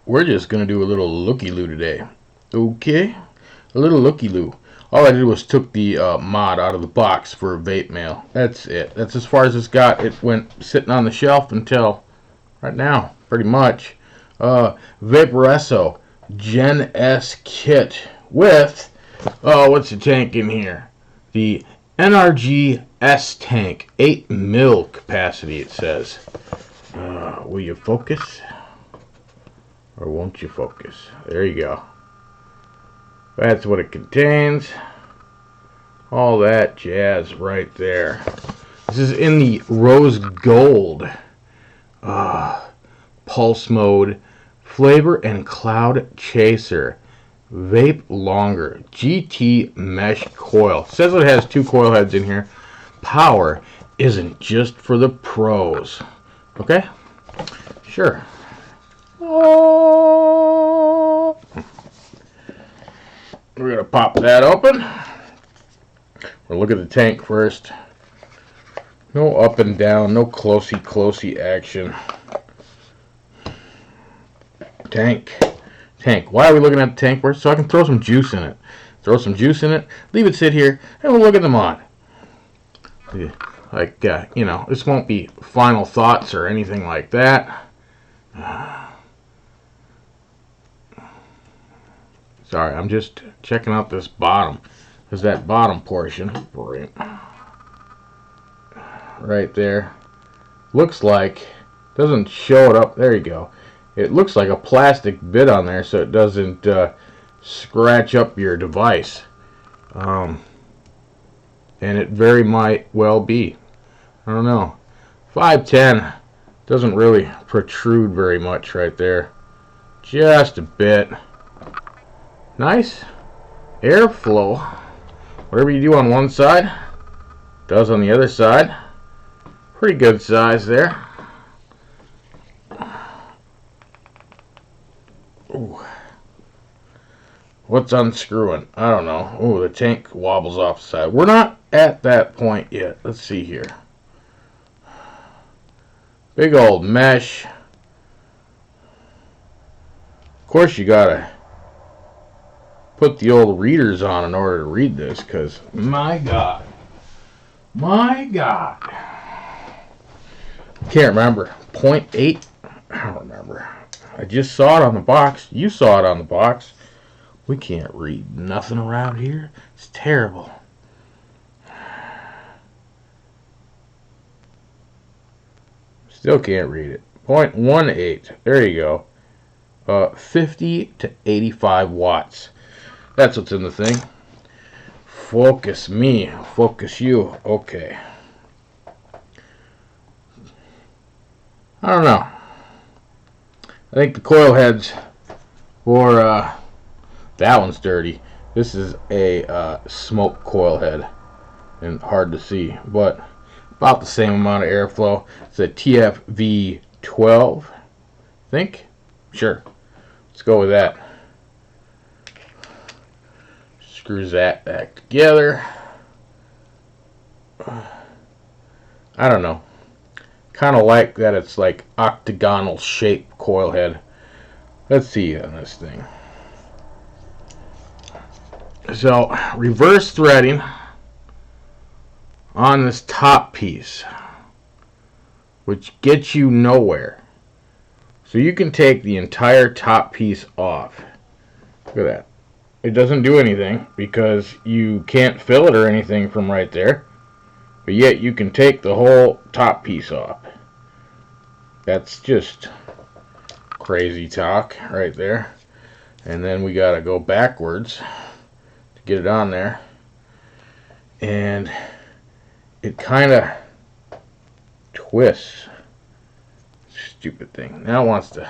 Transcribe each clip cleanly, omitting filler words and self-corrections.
We're just gonna do a little looky-loo today. Okay? A little looky-loo. All I did was took the mod out of the box for a vape mail. That's it. That's as far as it's got. It went sitting on the shelf until right now, pretty much. Vaporesso Gen S kit with, what's the tank in here? The NRG S tank, 8 mil capacity, it says. Will you focus? Or won't you focus? There you go. That's what it contains. All that jazz right there. This is in the rose gold pulse mode flavor and cloud chaser vape longer GT mesh coil. It says it has 2 coil heads in here. Power isn't just for the pros. Okay? Sure. Oh. We're gonna pop that open. We'll look at the tank first. No up and down, no closey action. Tank. Why are we looking at the tank first? So I can throw some juice in it. Leave it sit here, and we'll look at the mod. Like, this won't be final thoughts or anything like that. Sorry, I'm just checking out this bottom. Because that bottom portion, right there, looks like, doesn't show it up, there you go. It looks like a plastic bit on there so it doesn't scratch up your device. And it very might well be. I don't know. 510 doesn't really protrude very much right there. Just a bit. Nice airflow. Whatever you do on one side, does on the other side. Pretty good size there. Ooh. What's unscrewing? I don't know. Ooh, the tank wobbles off the side. We're not at that point yet. Let's see here. Big old mesh. Of course, you gotta put the old readers on in order to read this, because my God. Can't remember. 0.8? I don't remember. I just saw it on the box. You saw it on the box. We can't read nothing around here. It's terrible. Still can't read it. 0.18. There you go. 50 to 85 watts. That's what's in the thing. Focus me. Focus you. Okay. I don't know. I think the coil heads for that one's dirty. This is a smoke coil head and hard to see, but about the same amount of airflow. It's a TFV12, I think. Sure. Let's go with that. Screws that back together. I don't know. Kind of like that it's like octagonal shaped coil head. Let's see on this thing. So, reverse threading on this top piece, which gets you nowhere. So you can take the entire top piece off. Look at that. It doesn't do anything because you can't fill it or anything from right there. But yet you can take the whole top piece off. That's just crazy talk right there. And then we gotta go backwards to get it on there. And it kinda twists. Stupid thing. Now it wants to.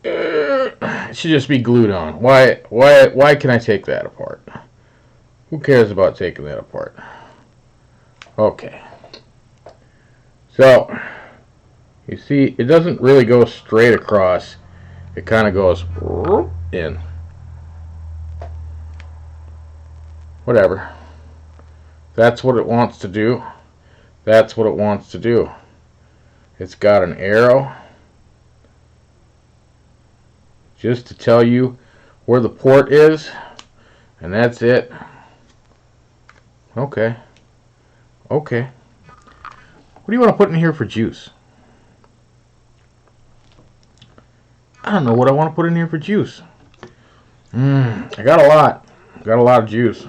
It should just be glued on. Why can I take that apart? Who cares about taking that apart? Okay. So, you see, it doesn't really go straight across. It kind of goes in. Whatever. That's what it wants to do. That's what it wants to do. It's got an arrow. just to tell you where the port is, and that's it. Okay. Okay. What do you want to put in here for juice? I don't know what I want to put in here for juice. I got a lot. Got a lot of juice.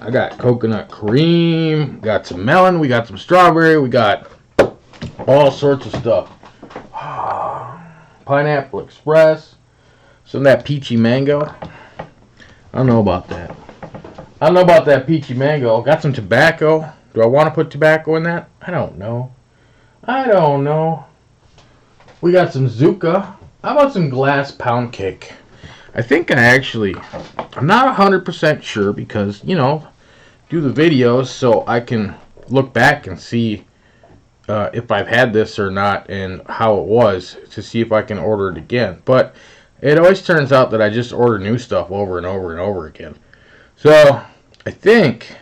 I got coconut cream, got some melon, we got some strawberry, we got all sorts of stuff. Pineapple Express, some of that peachy mango. I don't know about that. I don't know about that peachy mango. Got some tobacco. Do I want to put tobacco in that? I don't know. I don't know. We got some Zuka. How about some glass pound cake? I think I'm not 100% sure because, do the videos so I can look back and see if I've had this or not and how it was to see if I can order it again. But it always turns out that I just order new stuff over and over and over again. So I think,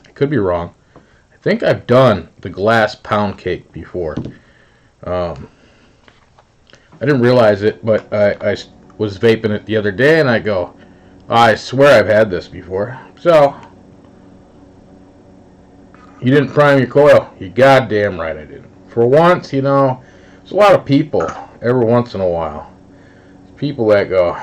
I could be wrong, I think I've done the glass pound cake before. I didn't realize it, but I was vaping it the other day and I go, I swear I've had this before. So, you didn't prime your coil. You goddamn right I didn't. For once, there's a lot of people, every once in a while, people that go,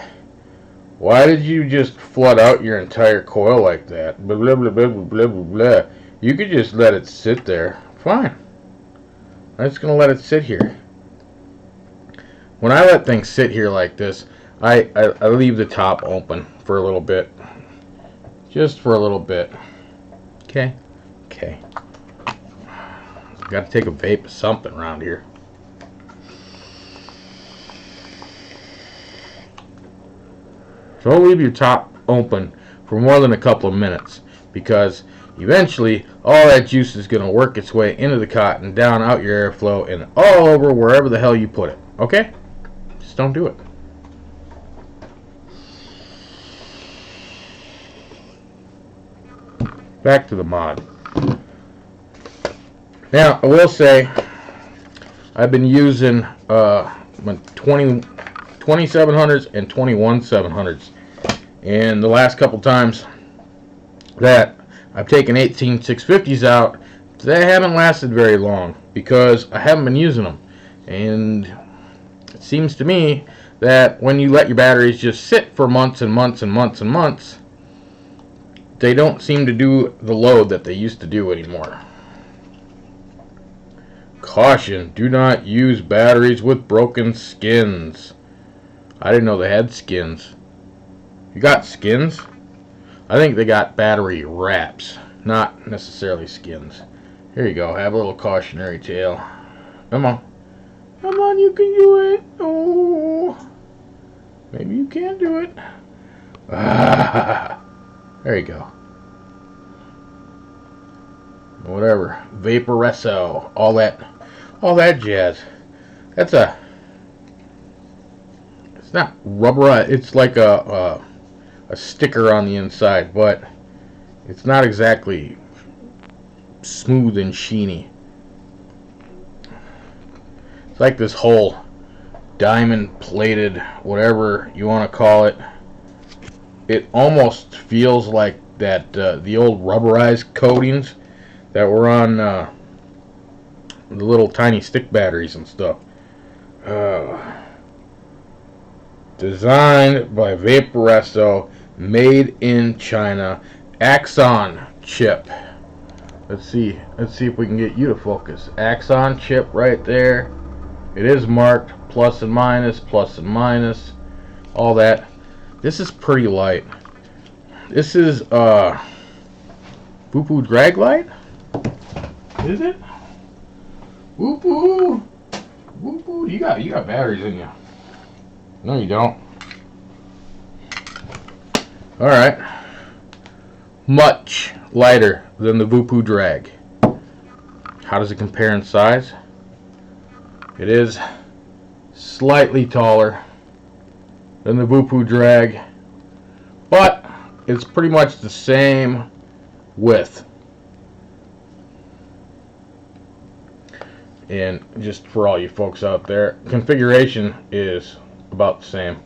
why did you just flood out your entire coil like that? Blah, blah, blah, blah, blah, blah, blah. You could just let it sit there. Fine. I'm just going to let it sit here. When I let things sit here like this, I leave the top open for a little bit. Just for a little bit. Okay? Okay. Got to take a vape of something around here. Don't leave your top open for more than a couple of minutes because eventually all that juice is going to work its way into the cotton, down out your airflow, and all over wherever the hell you put it. Okay? Just don't do it. Back to the mod. Now, I will say I've been using 2700s and 21700s. And the last couple times that I've taken 18650s out, they haven't lasted very long because I haven't been using them. And it seems to me that when you let your batteries just sit for months and months and months and months, they don't seem to do the load that they used to do anymore. Caution, do not use batteries with broken skins. I didn't know they had skins. You got skins? I think they got battery wraps, not necessarily skins. Here you go, have a little cautionary tale. Come on. Come on, you can do it. Oh, maybe you can't do it. There you go. Whatever. Vaporesso. All that jazz. It's not rubber. It's like a sticker on the inside, but it's not exactly smooth and sheeny. It's like this whole diamond plated, whatever you want to call it. It almost feels like that the old rubberized coatings that were on the little tiny stick batteries and stuff. Designed by Vaporesso, made in China, Axon chip. Let's see if we can get you to focus. Axon chip right there. It is marked plus and minus, all that. This is pretty light. This is Voopoo drag light? Is it? Voopoo! Voopoo, you got batteries in you. No, you don't. Alright. Much lighter than the Voopoo drag. How does it compare in size? It is slightly taller than the Voopoo drag, but it's pretty much the same width. And just for all you folks out there, configuration is about the same.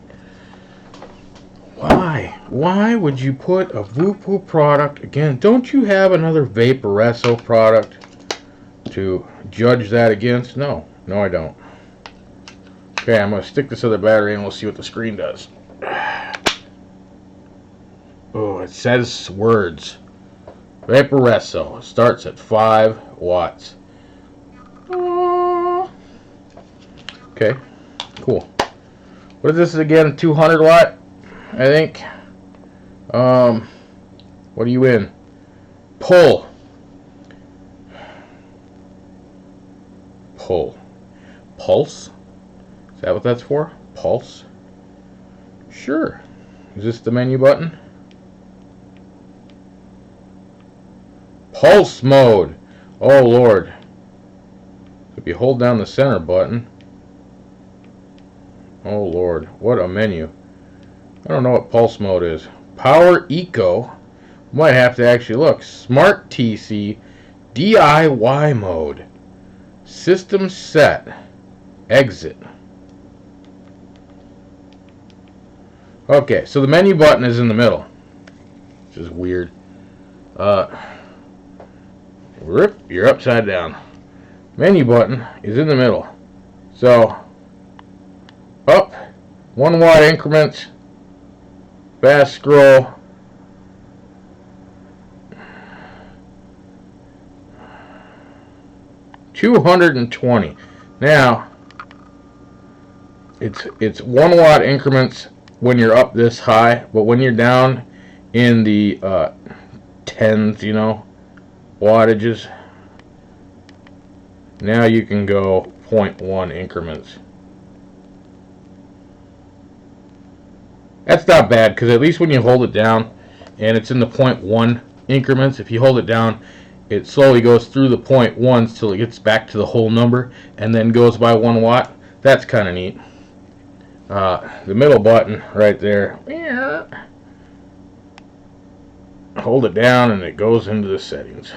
Why would you put a Voopoo product again? Don't you have another Vaporesso product to judge that against? No, I don't. Okay, I'm going to stick this other battery in. We'll see what the screen does. Oh, it says words. Vaporesso starts at 5 watts. Okay, cool. What is this again? 200 watt, I think. What are you in? Pull. Pulse? Is that what that's for? Pulse? Sure. Is this the menu button? Pulse mode. Oh Lord. If you hold down the center button. Oh Lord. What a menu. I don't know what pulse mode is. Power Eco. Might have to actually look. Smart TC. DIY mode. System set. Exit. Okay, so the menu button is in the middle. Which is weird. You're upside down. Menu button is in the middle. So, up, 1 watt increments, fast scroll, $220. Now, it's 1 watt increments when you're up this high, but when you're down in the tens, wattages, now you can go 0.1 increments. That's not bad, because at least when you hold it down and it's in the 0.1 increments, if you hold it down, it slowly goes through the 0.1s till it gets back to the whole number and then goes by 1 watt. That's kind of neat. The middle button right there, hold it down and it goes into the settings.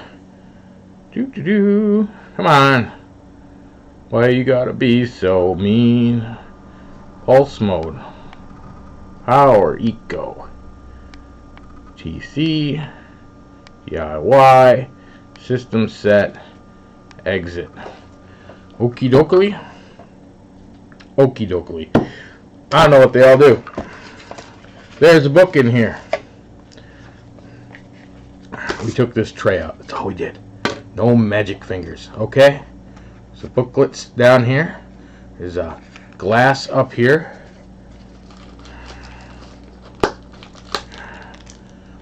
Come on. Why you gotta be so mean? Pulse mode. Power Eco. TC. DIY. System set. Exit. Okie dokie. Okie dokie. I don't know what they all do. There's a book in here. We took this tray out. That's all we did. No magic fingers. Okay? So booklets down here. There's a glass up here,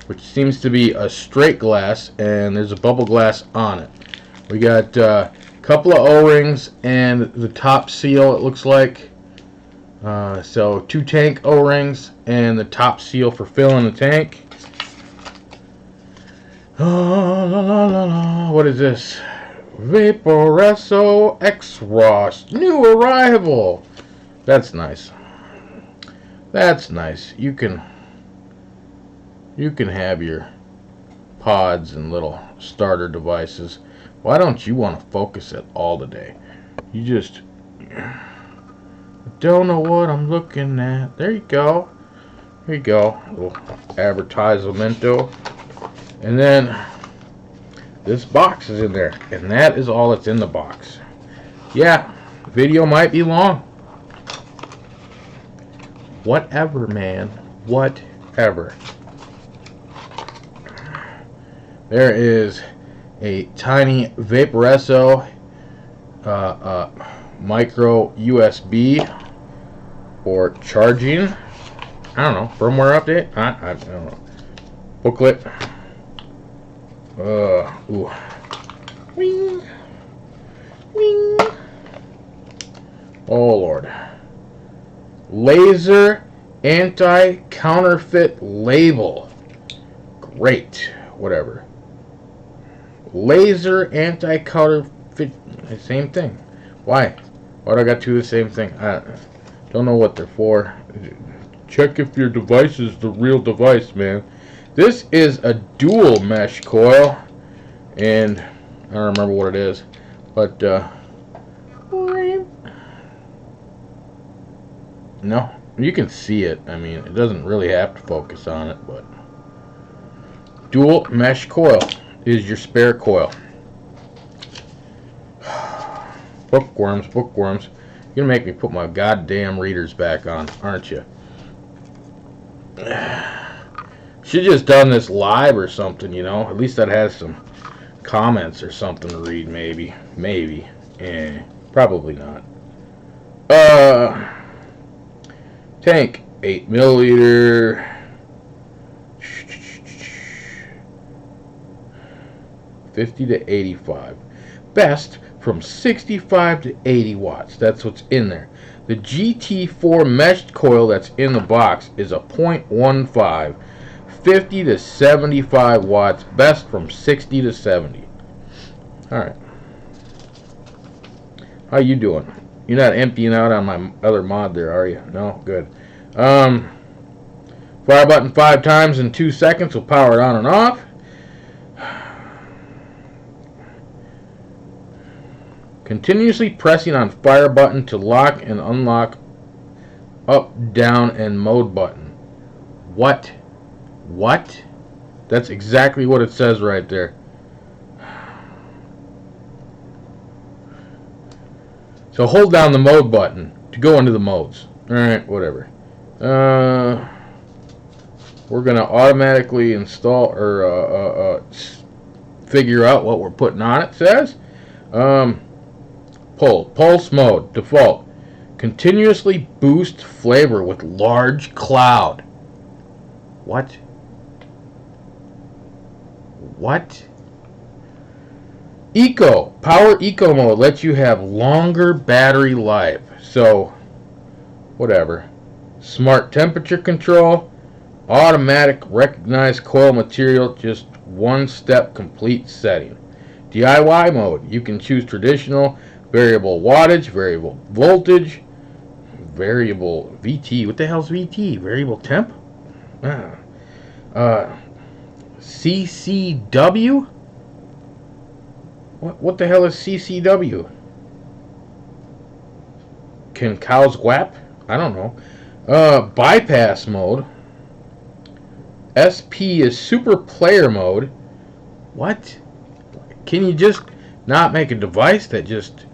which seems to be a straight glass, and there's a bubble glass on it. We got a couple of O-rings and the top seal, it looks like. So 2 tank O-rings and the top seal for filling the tank. Oh, la, la, la, la. What is this? Vaporesso X-Ross. New arrival. That's nice. That's nice. You can have your pods and little starter devices. Why don't you want to focus it all today? You just don't know what I'm looking at. There you go. There you go. A little advertisemento. And then this box is in there. And that is all that's in the box. Yeah, video might be long. Whatever, man. Whatever. There is a tiny Vaporesso micro USB for charging. I don't know. Firmware update? I don't know. Booklet. Ooh. Wing. Wing. Oh, Lord. Laser anti-counterfeit label. Great. Whatever. Laser anti-counterfeit. Same thing. Why? Why do I got 2 of the same thing? I don't know what they're for. Check if your device is the real device, man. This is a dual mesh coil, and I don't remember what it is, but No, you can see it. I mean, it doesn't really have to focus on it, but dual mesh coil is your spare coil. Bookworms, bookworms. You're gonna make me put my goddamn readers back on, aren't you? Should just done this live or something, you know. At least that has some comments or something to read, maybe. Maybe. Probably not. Tank, 8 milliliter. 50 to 85. Best from 65 to 80 watts. That's what's in there. The GT4 meshed coil that's in the box is a 0.15. 50 to 75 watts. Best from 60 to 70. Alright. How you doing? You're not emptying out on my other mod there, are you? No? Good. Fire button 5 times in 2 seconds will power it on and off. Continuously pressing on fire button to lock and unlock up, down, and mode button. What? What? That's exactly what it says right there. So hold down the mode button to go into the modes. Alright, whatever. We're going to automatically install or figure out what we're putting on it, says. Pulse mode, default. Continuously boost flavor with large cloud. What? What? Power eco mode lets you have longer battery life. So, whatever. Smart temperature control. Automatic recognize coil material. Just one step complete setting. DIY mode. You can choose traditional, variable wattage, variable voltage, variable VT. What the hell's VT? Variable temp? CCW? What the hell is CCW? Can cows whap? I don't know. Bypass mode. SP is super player mode. What? Can you just not make a device that just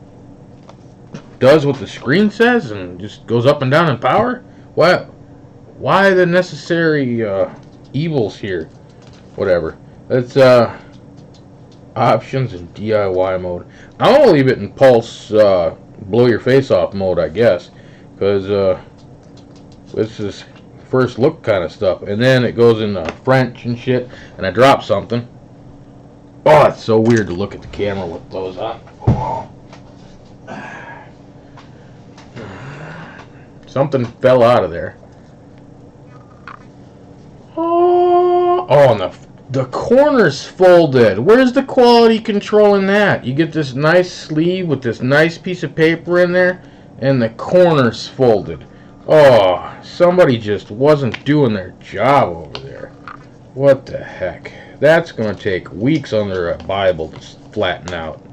does what the screen says and just goes up and down in power? What? Why the necessary evils here? Whatever. Let's options and DIY mode. I'm gonna leave it in pulse blow your face off mode, I guess, because this is first look kind of stuff, and then it goes into French and shit, and I dropped something. Oh, it's so weird to look at the camera with those on. Oh. Something fell out of there. Oh, and the corner's folded. Where's the quality control in that? You get this nice sleeve with this nice piece of paper in there, and the corner's folded. Oh, somebody just wasn't doing their job over there. What the heck? That's going to take weeks under a Bible to flatten out.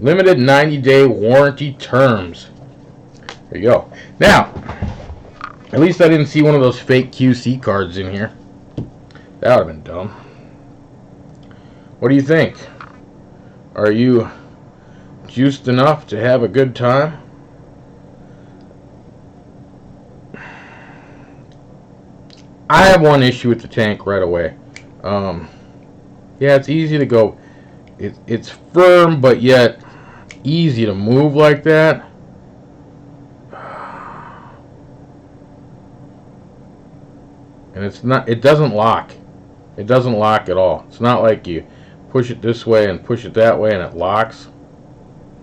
Limited 90-day warranty terms. There you go. Now, at least I didn't see one of those fake QC cards in here. That would have been dumb. What do you think? Are you juiced enough to have a good time? I have one issue with the tank right away. Yeah, it's easy to go. It's firm, but yet easy to move like that. And it's not. It doesn't lock. It doesn't lock at all. It's not like you push it this way and push it that way and it locks.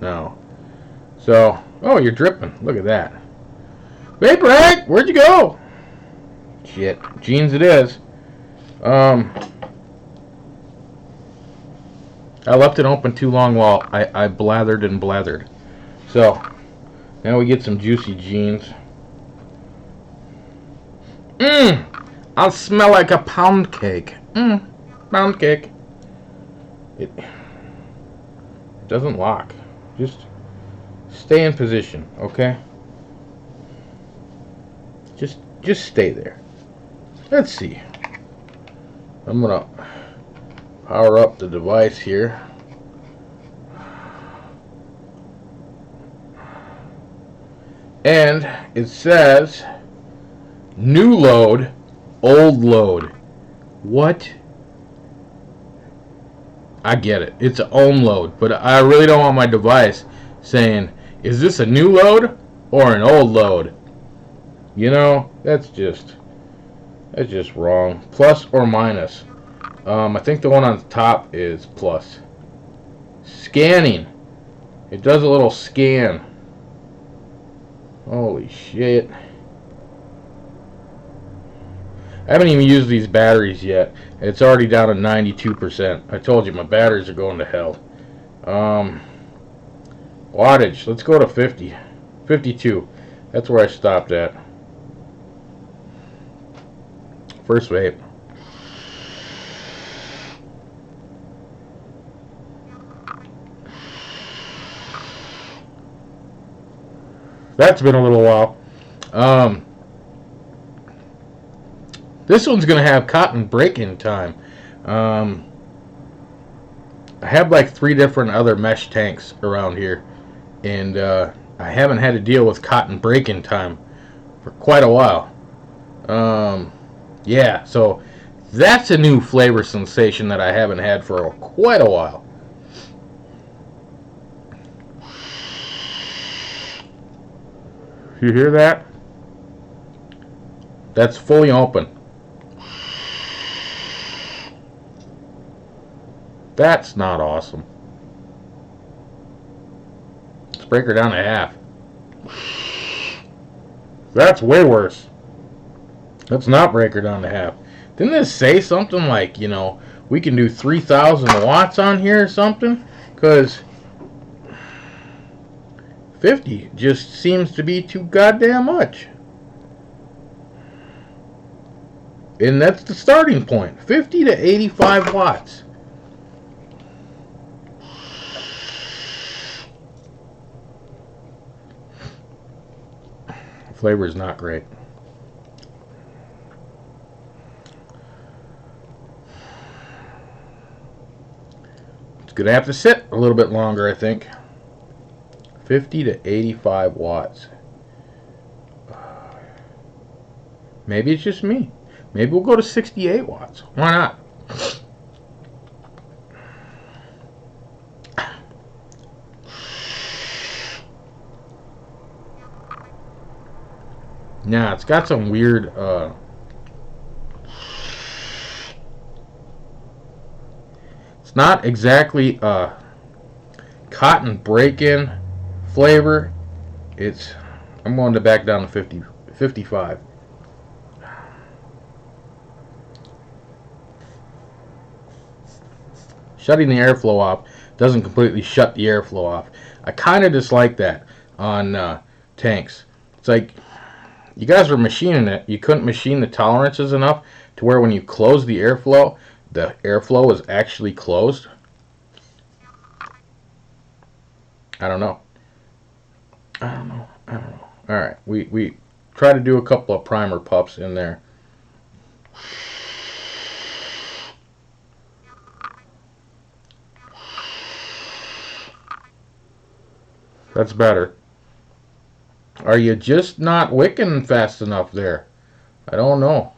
No. So, oh, you're dripping. Look at that. Vapor Egg, where'd you go? Shit, jeans it is. I left it open too long while I blathered and blathered. So, now we get some juicy jeans. I'll smell like a pound cake. Pound cake. It doesn't lock. Just Stay in position, okay? Just stay there. Let's see. I'm gonna power up the device here. And it says new load, old load. What? I get it. It's an own load, but I really don't want my device saying, is this a new load or an old load? You know, that's just wrong. Plus or minus. I think the one on the top is plus. Scanning. It does a little scan. Holy shit. I haven't even used these batteries yet. It's already down to 92%. I told you my batteries are going to hell. Wattage. Let's go to 50. 52. That's where I stopped at. First vape. That's been a little while. This one's going to have cotton break-in time. I have like 3 different other mesh tanks around here. And I haven't had to deal with cotton break-in time for quite a while. Yeah, so that's a new flavor sensation that I haven't had for quite a while. You hear that? That's fully open. That's not awesome. Let's break her down to half. That's way worse. Let's not break her down to half. Didn't this say something like, you know, we can do 3,000 watts on here or something? Because 50 just seems to be too goddamn much. And that's the starting point. 50 to 85 watts. The flavor is not great. It's going to have to sit a little bit longer, I think. 50 to 85 watts. Maybe it's just me. Maybe we'll go to 68 watts. Why not? Nah, it's got some weird it's not exactly cotton break-in flavor. I'm going to back down to 50, 55. Shutting the airflow off doesn't completely shut the airflow off. I kind of dislike that on tanks. It's like you guys were machining it. You couldn't machine the tolerances enough to where when you close the airflow is actually closed. I don't know. Alright, we try to do a couple of primer puffs in there. That's better. Are you just not wicking fast enough there? I don't know.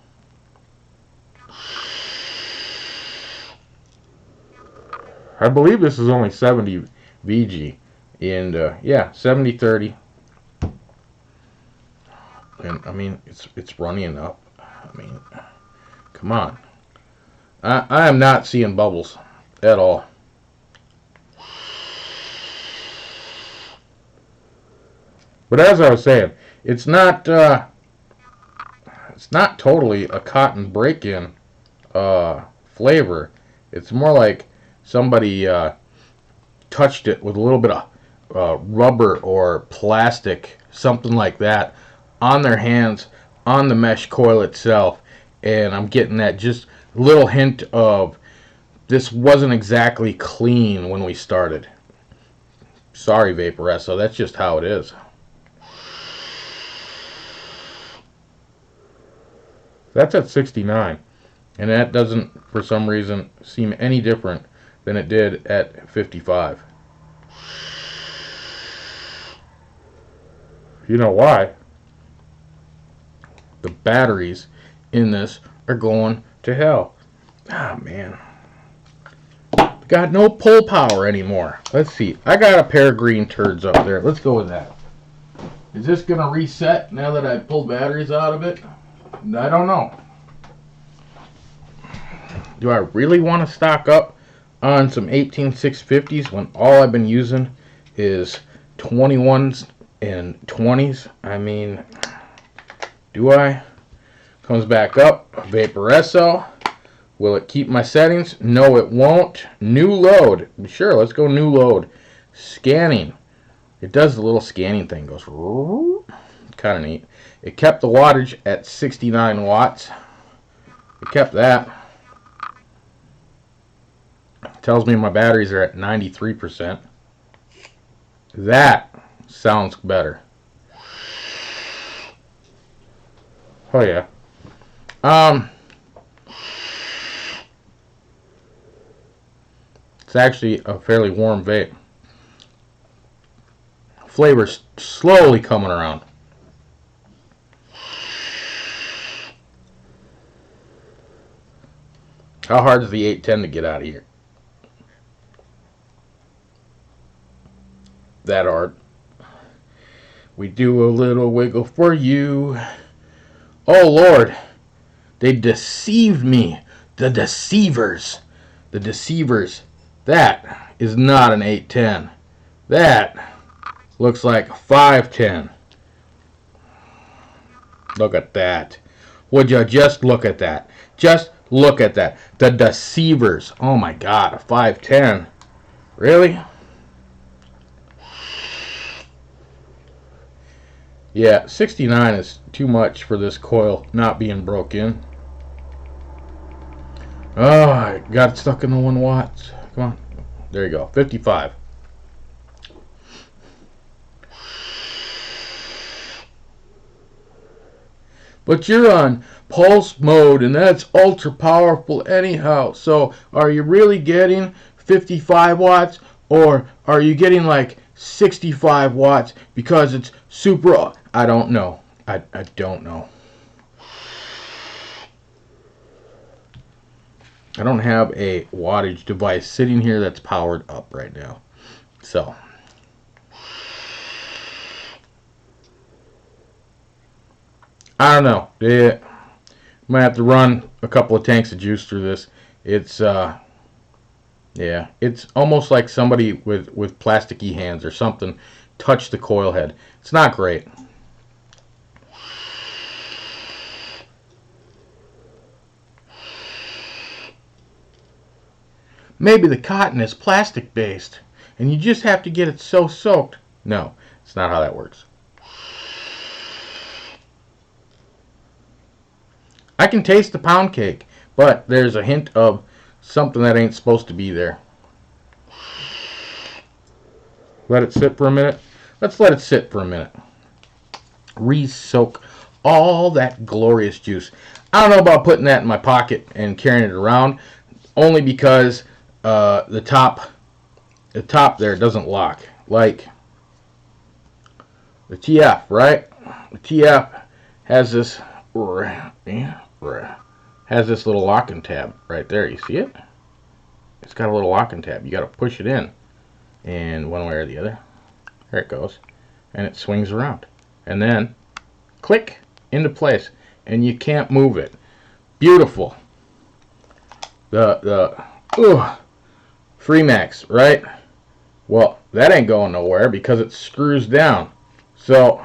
I believe this is only 70 VG. And yeah, 70-30. And I mean, it's running up. I mean, come on. I am not seeing bubbles at all. But as I was saying, it's not totally a cotton break-in flavor. It's more like somebody touched it with a little bit of rubber or plastic, something like that, on their hands, on the mesh coil itself, and I'm getting that just little hint of this wasn't exactly clean when we started. Sorry, Vaporesso, that's just how it is. That's at 69, and that doesn't, for some reason, seem any different than it did at 55. You know why? The batteries in this are going to hell. Ah, man. Got no pull power anymore. Let's see. I got a pair of green turds up there. Let's go with that. Is this going to reset now that I pulled batteries out of it? I don't know. Do I really want to stock up on some 18650s when all I've been using is 21s and 20s? I mean, do I? Comes back up. Vaporesso. Will it keep my settings? No, it won't. New load. Sure, let's go new load. Scanning. It does the little scanning thing. Goes kind of neat. It kept the wattage at 69 watts. It kept that. It tells me my batteries are at 93%. That sounds better. Oh yeah. It's actually a fairly warm vape. Flavor's slowly coming around. How hard is the 810 to get out of here? That hard. We do a little wiggle for you. Oh Lord, they deceived me. The deceivers. The deceivers. That is not an 810. That looks like 510. Look at that. Would you just look at that? Just look at that. The deceivers. Oh my God, a 510. Really? Yeah, 69 is too much for this coil not being broke in. Oh, I got it stuck in the 1 watts. Come on. There you go. 55. But you're on pulse mode, and that's ultra powerful anyhow. So are you really getting 55 watts, or are you getting like 65 watts because it's super? I don't know. I don't know. I don't have a wattage device sitting here that's powered up right now. So I don't know. Yeah, might have to run a couple of tanks of juice through this. It's yeah, it's almost like somebody with plasticky hands or something touched the coil head. It's not great. Maybe the cotton is plastic based and you just have to get it so soaked. No, it's not how that works. I can taste the pound cake, but there's a hint of something that ain't supposed to be there. Let it sit for a minute. Let's let it sit for a minute. Re-soak all that glorious juice. I don't know about putting that in my pocket and carrying it around, only because the top there doesn't lock. Like the TF, right? The TF has this little locking tab right there. You see it? It's got a little locking tab. You got to push it in, and one way or the other, there it goes, and it swings around, and then click into place, and you can't move it. Beautiful. The Freemax, right? Well, that ain't going nowhere because it screws down. So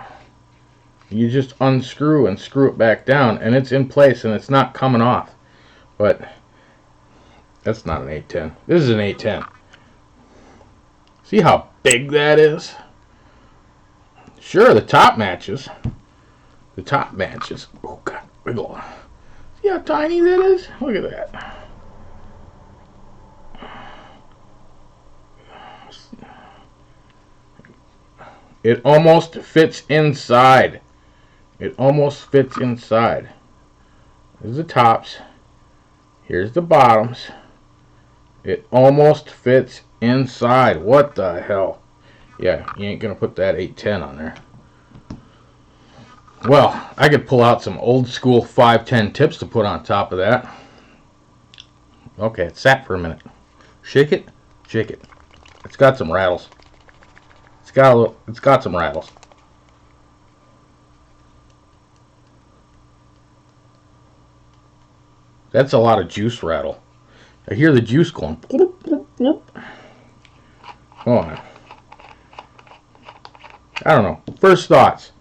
you just unscrew and screw it back down, and it's in place, and it's not coming off. But that's not an 810. This is an 810. See how big that is? Sure, the top matches. The top matches. Oh, God. Wiggle. See how tiny that is? Look at that. It almost fits inside. It almost fits inside. Here's the tops. Here's the bottoms. It almost fits inside. What the hell? Yeah, you ain't gonna put that 810 on there. Well, I could pull out some old school 510 tips to put on top of that. Okay, it sat for a minute. Shake it, shake it. It's got some rattles. It's got some rattles. That's a lot of juice rattle. I hear the juice going. Bloop, bloop, bloop. Hold on. I don't know. First thoughts.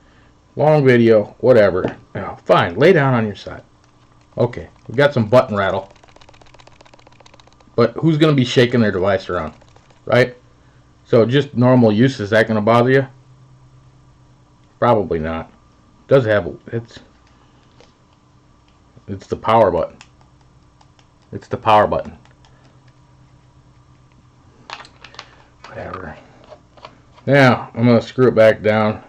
Long video, whatever. Oh, fine, lay down on your side. Okay, we got some button rattle. But who's going to be shaking their device around? Right? So just normal use, is that going to bother you? Probably not. It does have, it's the power button. It's the power button. Whatever. Now, I'm going to screw it back down.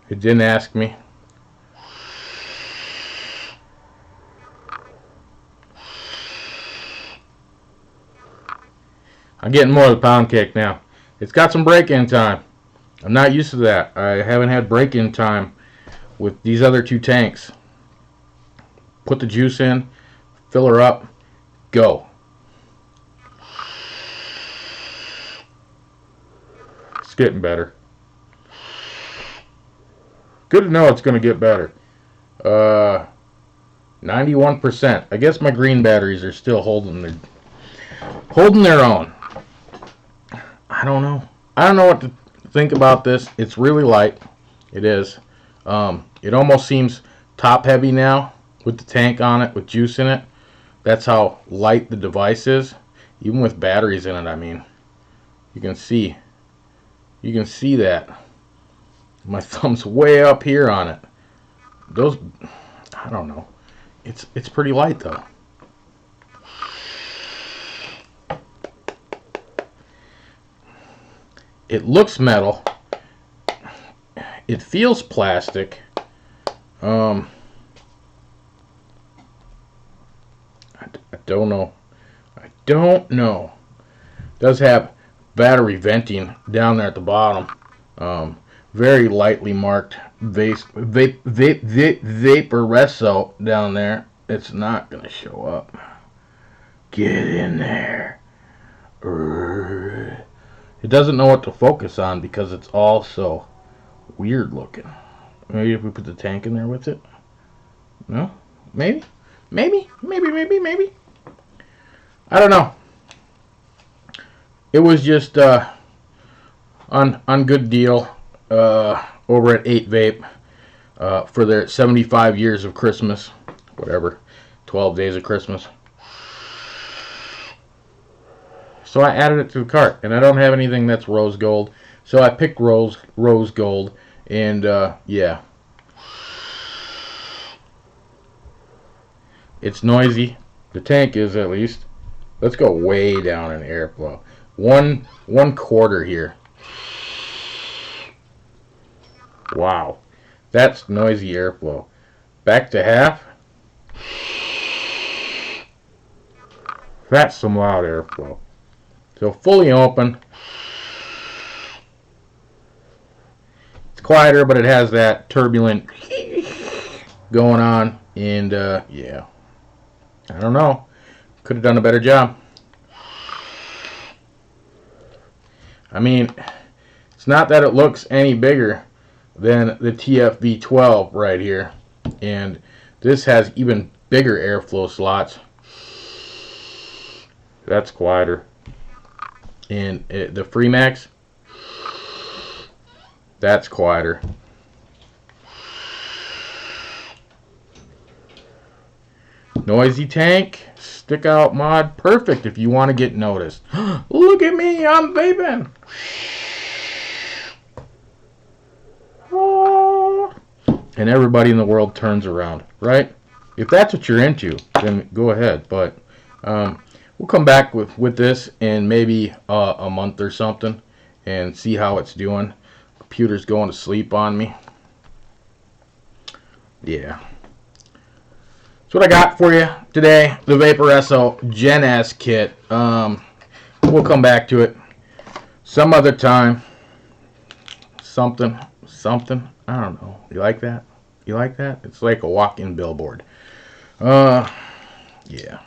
It didn't ask me. I'm getting more of the pound cake now. It's got some break-in time. I'm not used to that. I haven't had break-in time with these other two tanks. Put the juice in, fill her up, go. It's getting better. Good to know it's going to get better. 91%. I guess my green batteries are still holding their own. I don't know. I don't know what to think about this. It's really light. It is. It almost seems top heavy now with the tank on it, with juice in it. That's how light the device is. Even with batteries in it, I mean. You can see that. My thumb's way up here on it. Those, I don't know. It's pretty light though. It looks metal. It feels plastic. I don't know. I don't know. It does have battery venting down there at the bottom. Very lightly marked Vaporesso down there. It's not going to show up. Get in there. It doesn't know what to focus on because it's all so weird looking. Maybe if we put the tank in there with it? No? Maybe? Maybe? I don't know. It was just on good deal over at 8 Vape for their 75 years of Christmas. Whatever. 12 days of Christmas. So I added it to the cart, and I don't have anything that's rose gold, so I picked rose gold, and yeah, it's noisy. The tank is, at least. Let's go way down in airflow. One quarter here. Wow, that's noisy airflow. Back to half. That's some loud airflow. So fully open. It's quieter, but it has that turbulent going on. And yeah, I don't know. Could have done a better job. I mean, it's not that it looks any bigger than the TFV12 right here. And this has even bigger airflow slots. That's quieter. And the Freemax, that's quieter. Noisy tank, stick out mod, perfect if you want to get noticed. Look at me, I'm vaping. And everybody in the world turns around, right? If that's what you're into, then go ahead. But we'll come back with this in maybe a month or something, and see how it's doing. Computer's going to sleep on me. Yeah. That's what I got for you today. The Vaporesso Gen S kit. We'll come back to it some other time. Something. I don't know. You like that? You like that? It's like a walk-in billboard. Yeah.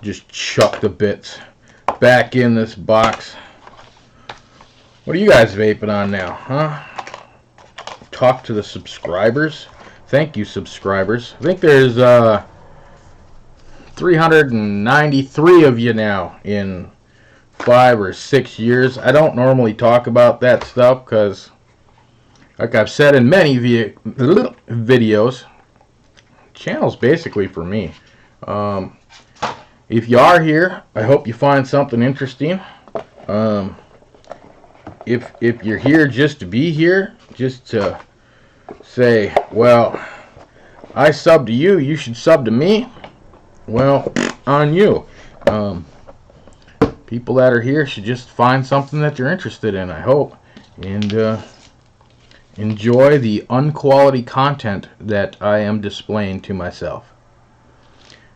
Just chuck the bits back in this box. What are you guys vaping on now, huh? Talk to the subscribers. Thank you, subscribers. I think there's 393 of you now in 5 or 6 years. I don't normally talk about that stuff because, like I've said in many videos, channel's basically for me. If you are here, I hope you find something interesting. If you're here just to be here, just to say, well, I sub to you, you should sub to me, well, on you. People that are here should just find something that you're interested in, I hope, and enjoy the unquality content that I am displaying to myself.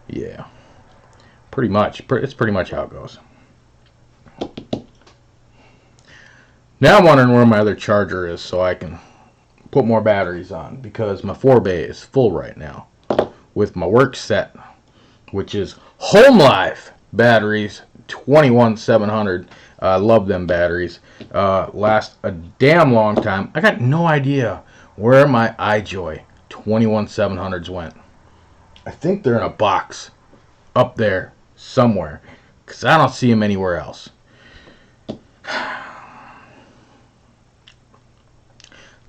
Yeah, pretty much. It's pretty much how it goes. Now I'm wondering where my other charger is so I can put more batteries on, because my 4-bay is full right now with my work set, which is Home Life batteries, 21700. I love them batteries. Last a damn long time. I got no idea where my iJoy 21700s went. I think they're in a box up there somewhere, because I don't see them anywhere else.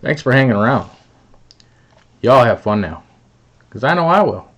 Thanks for hanging around. Y'all have fun now, because I know I will.